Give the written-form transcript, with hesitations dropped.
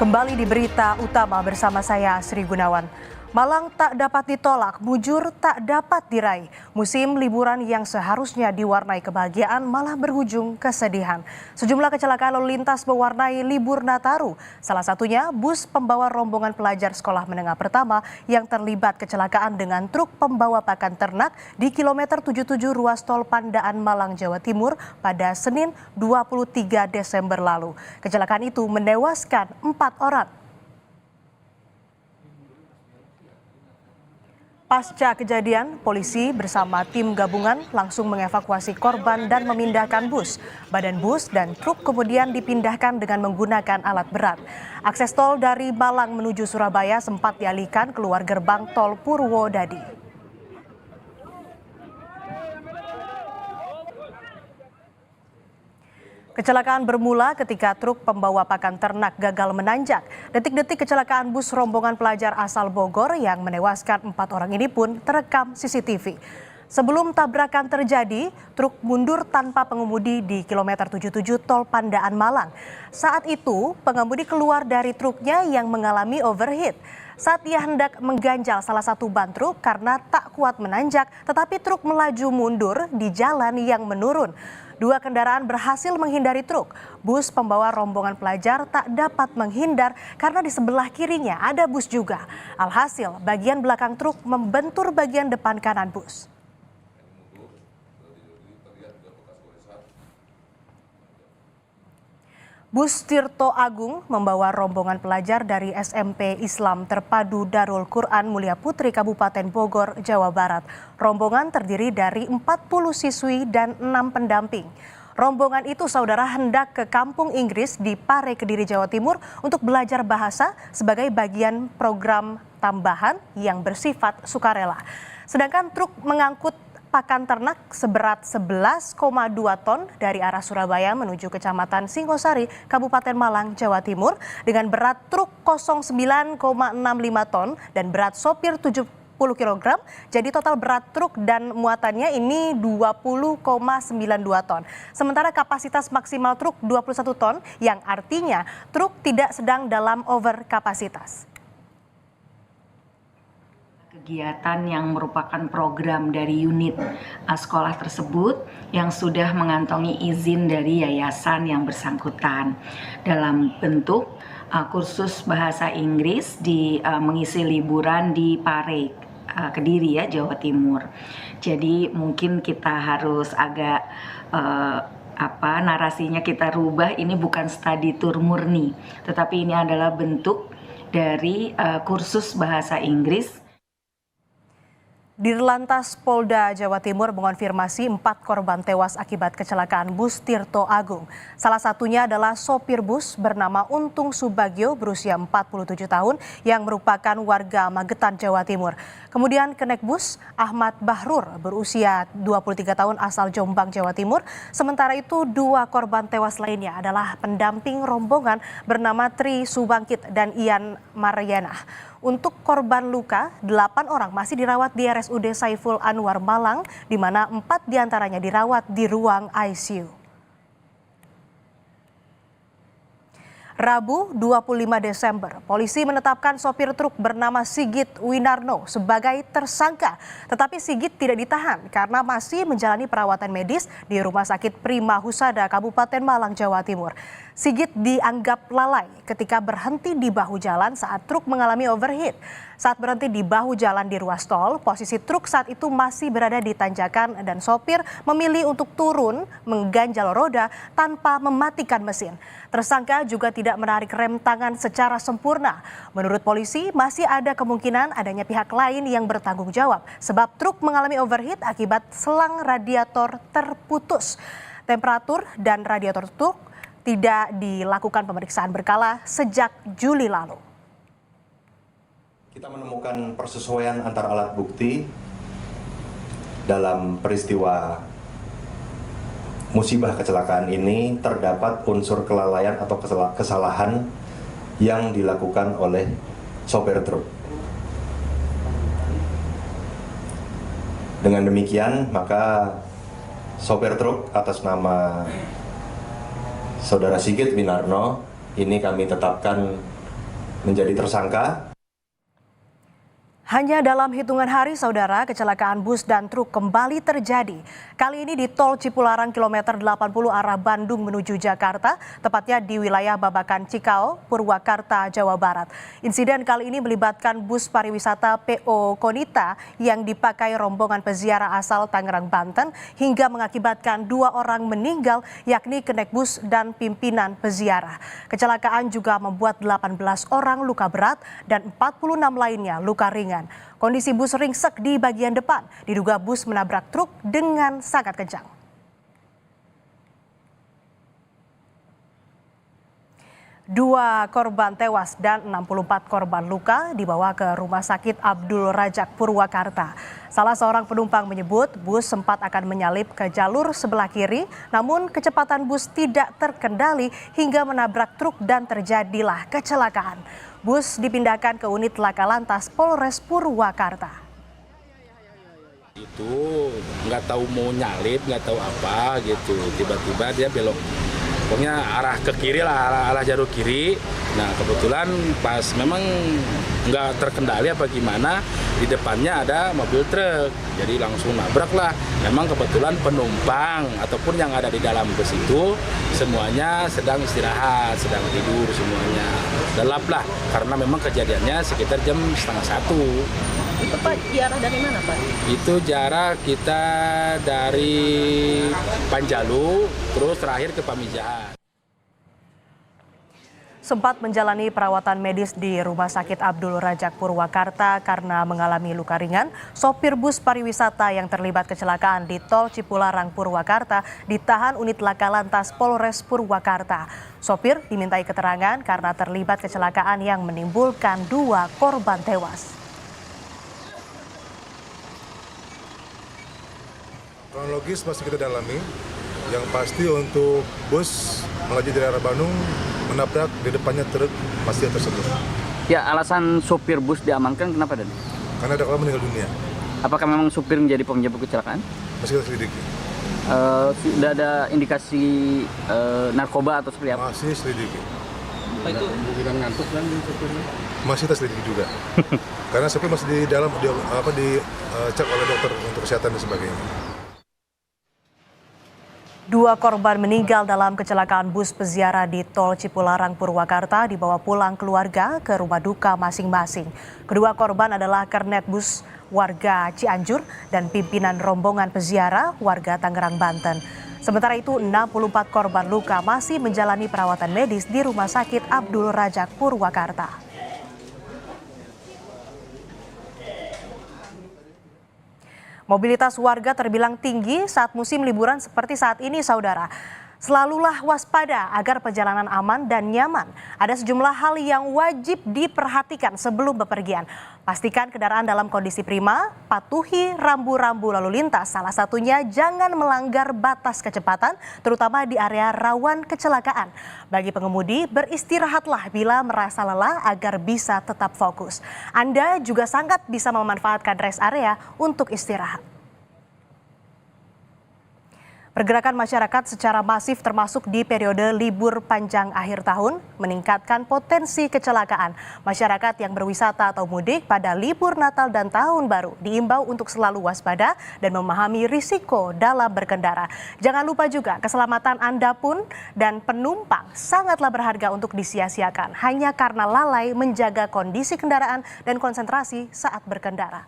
Kembali di berita utama bersama saya Sri Gunawan. Malang tak dapat ditolak, mujur tak dapat diraih. Musim liburan yang seharusnya diwarnai kebahagiaan malah berujung kesedihan. Sejumlah kecelakaan lalu lintas mewarnai libur Nataru. Salah satunya bus pembawa rombongan pelajar sekolah menengah pertama yang terlibat kecelakaan dengan truk pembawa pakan ternak di kilometer 77 ruas tol Pandaan Malang, Jawa Timur pada Senin 23 Desember lalu. Kecelakaan itu menewaskan 4 orang. Pasca kejadian, polisi bersama tim gabungan langsung mengevakuasi korban dan memindahkan bus. Badan bus dan truk kemudian dipindahkan dengan menggunakan alat berat. Akses tol dari Malang menuju Surabaya sempat dialihkan keluar gerbang tol Purwodadi. Kecelakaan bermula ketika truk pembawa pakan ternak gagal menanjak. Detik-detik kecelakaan bus rombongan pelajar asal Bogor yang menewaskan 4 orang ini pun terekam CCTV. Sebelum tabrakan terjadi, truk mundur tanpa pengemudi di kilometer 77 tol Pandaan Malang. Saat itu, pengemudi keluar dari truknya yang mengalami overheat. Saat ia hendak mengganjal salah satu ban truk karena tak kuat menanjak, tetapi truk melaju mundur di jalan yang menurun. 2 kendaraan berhasil menghindari truk. Bus pembawa rombongan pelajar tak dapat menghindar karena di sebelah kirinya ada bus juga. Alhasil, bagian belakang truk membentur bagian depan kanan bus. Bus Tirto Agung membawa rombongan pelajar dari SMP Islam Terpadu Darul Quran Mulia Putri Kabupaten Bogor, Jawa Barat. Rombongan terdiri dari 40 siswi dan 6 pendamping. Rombongan itu saudara hendak ke kampung Inggris di Pare, Kediri, Jawa Timur untuk belajar bahasa sebagai bagian program tambahan yang bersifat sukarela. Sedangkan truk mengangkut pakan ternak seberat 11,2 ton dari arah Surabaya menuju Kecamatan Singosari, Kabupaten Malang, Jawa Timur dengan berat truk 09,65 ton dan berat sopir 70 kg. Jadi total berat truk dan muatannya ini 20,92 ton. Sementara kapasitas maksimal truk 21 ton yang artinya truk tidak sedang dalam over kapasitas. Kegiatan yang merupakan program dari unit sekolah tersebut yang sudah mengantongi izin dari yayasan yang bersangkutan dalam bentuk kursus bahasa Inggris mengisi liburan di Pare, Kediri ya, Jawa Timur. Jadi mungkin kita harus agak narasinya kita rubah, ini bukan study tour murni, tetapi ini adalah bentuk dari kursus bahasa Inggris. Dirlantas Polda Jawa Timur mengonfirmasi 4 korban tewas akibat kecelakaan bus Tirto Agung. Salah satunya adalah sopir bus bernama Untung Subagio berusia 47 tahun yang merupakan warga Magetan, Jawa Timur. Kemudian kenek bus Ahmad Bahrur berusia 23 tahun asal Jombang, Jawa Timur. Sementara itu 2 korban tewas lainnya adalah pendamping rombongan bernama Tri Subangkit dan Ian Mariana. Untuk korban luka, 8 orang masih dirawat di RSUD Saiful Anwar Malang, di mana 4 diantaranya dirawat di ruang ICU. Rabu 25 Desember, polisi menetapkan sopir truk bernama Sigit Winarno sebagai tersangka. Tetapi Sigit tidak ditahan karena masih menjalani perawatan medis di Rumah Sakit Prima Husada, Kabupaten Malang, Jawa Timur. Sigit dianggap lalai ketika berhenti di bahu jalan saat truk mengalami overheat. Saat berhenti di bahu jalan di ruas tol, posisi truk saat itu masih berada di tanjakan dan sopir memilih untuk turun mengganjal roda tanpa mematikan mesin. Tersangka juga tidak menarik rem tangan secara sempurna. Menurut polisi, masih ada kemungkinan adanya pihak lain yang bertanggung jawab sebab truk mengalami overheat akibat selang radiator terputus. Temperatur dan radiator truk tidak dilakukan pemeriksaan berkala sejak Juli lalu. Kita menemukan persesuaian antara alat bukti dalam peristiwa musibah kecelakaan ini. Terdapat unsur kelalaian atau kesalahan yang dilakukan oleh sopir truk. Dengan demikian, maka sopir truk atas nama Saudara Sigit Winarno ini kami tetapkan menjadi tersangka. Hanya dalam hitungan hari, saudara, kecelakaan bus dan truk kembali terjadi. Kali ini di Tol Cipularang kilometer 80 arah Bandung menuju Jakarta, tepatnya di wilayah Babakan Cikao, Purwakarta, Jawa Barat. Insiden kali ini melibatkan bus pariwisata PO Konita yang dipakai rombongan peziarah asal Tangerang, Banten, hingga mengakibatkan 2 orang meninggal, yakni Kenekbus dan pimpinan peziarah. Kecelakaan juga membuat 18 orang luka berat dan 46 lainnya luka ringan. Kondisi bus ringsek di bagian depan, diduga bus menabrak truk dengan sangat kencang. Dua korban tewas dan 64 korban luka dibawa ke Rumah Sakit Abdul Rajak Purwakarta. Salah seorang penumpang menyebut bus sempat akan menyalip ke jalur sebelah kiri, namun kecepatan bus tidak terkendali hingga menabrak truk dan terjadilah kecelakaan. Bus dipindahkan ke unit Laka Lantas Polres Purwakarta. Itu nggak tahu mau nyalip, nggak tahu apa gitu, tiba-tiba dia belok. Pokoknya arah ke kiri lah, arah jalur kiri. Nah kebetulan pas memang nggak terkendali apa gimana, di depannya ada mobil truk, jadi langsung nabrak lah. Memang kebetulan penumpang ataupun yang ada di dalam bus itu semuanya sedang istirahat, sedang tidur semuanya. Gelap lah, karena memang kejadiannya sekitar jam 12:30. Itu Pak, jarak dari mana Pak? Itu jarak kita dari Panjalu, terus terakhir ke Pamijahan. Sempat menjalani perawatan medis di Rumah Sakit Abdul Rajak Purwakarta karena mengalami luka ringan, sopir bus pariwisata yang terlibat kecelakaan di Tol Cipularang Purwakarta ditahan unit Laka Lantas Polres Purwakarta. Sopir dimintai keterangan karena terlibat kecelakaan yang menimbulkan 2 korban tewas. Kronologis masih kita dalami. Yang pasti untuk bus melaju dari arah Bandung menabrak di depannya truk pasti tersebut. Ya, alasan sopir bus diamankan kenapa Dan? Karena ada korban meninggal dunia. Apakah memang supir menjadi penyebab kecelakaan? Masih kita selidiki. Sudah ada indikasi narkoba atau seperti apa? Masih selidiki. Itu Bukan ngantuk kan sopirnya? Masih kita selidiki juga. Karena sopir masih di dalam dicek oleh dokter untuk kesehatan dan sebagainya. 2 korban meninggal dalam kecelakaan bus peziarah di Tol Cipularang Purwakarta dibawa pulang keluarga ke rumah duka masing-masing. Kedua korban adalah kernet bus warga Cianjur dan pimpinan rombongan peziarah warga Tangerang, Banten. Sementara itu 64 korban luka masih menjalani perawatan medis di Rumah Sakit Abdul Rajak Purwakarta. Mobilitas warga terbilang tinggi saat musim liburan seperti saat ini, saudara. Selalulah waspada agar perjalanan aman dan nyaman. Ada sejumlah hal yang wajib diperhatikan sebelum bepergian. Pastikan kendaraan dalam kondisi prima, patuhi rambu-rambu lalu lintas. Salah satunya jangan melanggar batas kecepatan, terutama di area rawan kecelakaan. Bagi pengemudi, beristirahatlah bila merasa lelah agar bisa tetap fokus. Anda juga sangat bisa memanfaatkan rest area untuk istirahat. Pergerakan masyarakat secara masif termasuk di periode libur panjang akhir tahun meningkatkan potensi kecelakaan. Masyarakat yang berwisata atau mudik pada libur Natal dan Tahun Baru diimbau untuk selalu waspada dan memahami risiko dalam berkendara. Jangan lupa juga keselamatan Anda pun dan penumpang sangatlah berharga untuk disia-siakan hanya karena lalai menjaga kondisi kendaraan dan konsentrasi saat berkendara.